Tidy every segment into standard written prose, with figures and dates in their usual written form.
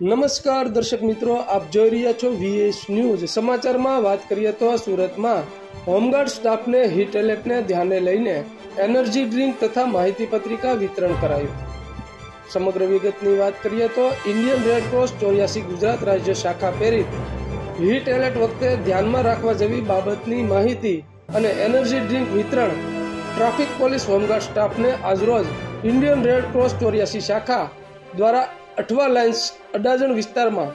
નમસ્કાર દર્શક મિત્રો, આપ જોઈ રહ્યા છો VS ન્યૂઝ। સમાચારમાં વાત કરીએ તો સુરતમાં હોમગાર્ડ સ્ટાફને હીટ એલર્ટને ધ્યાને લઈને એનર્જી ડ્રિંક તથા માહિતી પત્રિકા વિતરણ કરાયું। સમગ્ર વિગતની વાત કરીએ તો ઇન્ડિયન રેડ ક્રોસ 84 ગુજરાત રાજ્ય શાખા પ્રેરિત હીટ એલર્ટ વખતે ધ્યાનમાં રાખવા જેવી બાબતની માહિતી અને એનર્જી ડ્રિંક વિતરણ ટ્રાફિક પોલીસ હોમગાર્ડ સ્ટાફને આજરોજ ઇન્ડિયન રેડ ક્રોસ 84 શાખા દ્વારા અઠવા લાઇન્સ અડાજણ વિસ્તારમાં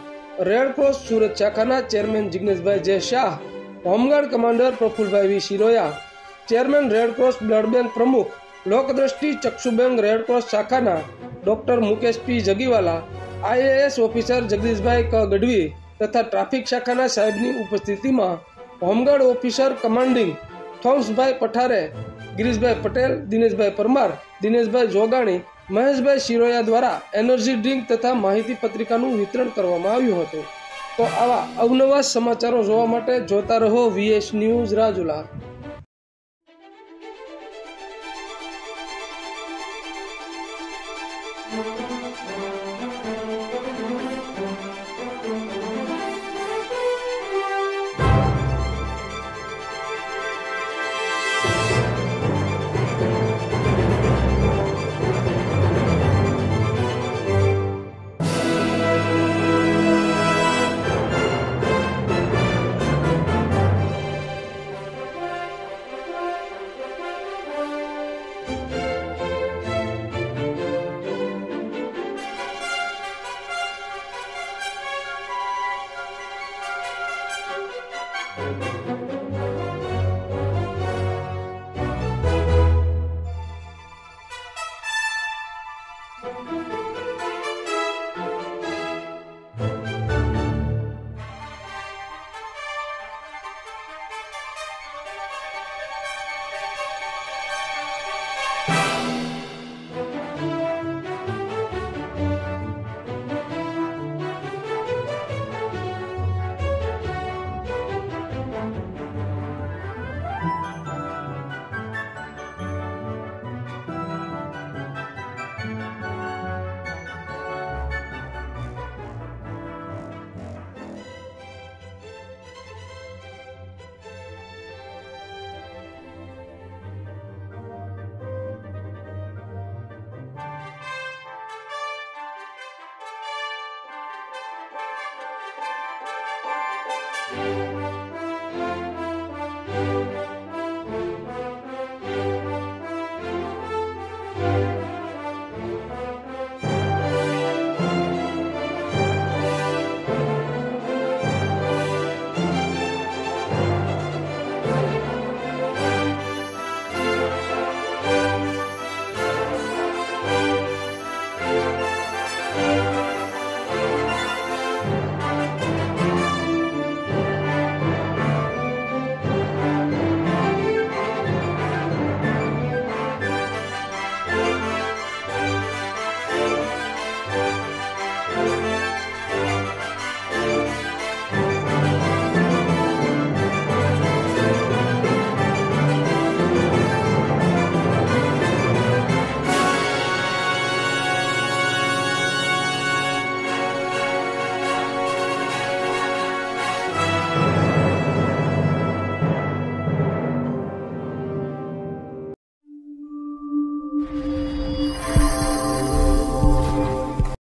રેડ ક્રોસ સુરત શાખાના chairman Jigneshbhai J Shah, home guard commander Prafulbhai V Shiroya, chairman red cross blood bank પ્રમુખ Lokdrashti Chakshu bank red cross શાખાના doctor Mukesh P Jagiwala, IAS officer Jagdishbhai K Gadhvi તથા ટ્રાફિક શાખાના સાહેબની ઉપસ્થિતિમાં home guard officer commanding Thomasbhai Pathare, Girishbhai Patel, Dineshbhai Parmar, Dineshbhai Jogani, Maheshbhai Shiroya દ્વારા એનર્જી ડ્રિંક તથા માહિતી પત્રિકાનું વિતરણ કરવામાં આવ્યું હતું। તો આવા અવનવા સમાચારો જોવા માટે જોતા રહો VS ન્યૂઝ રાજુલા।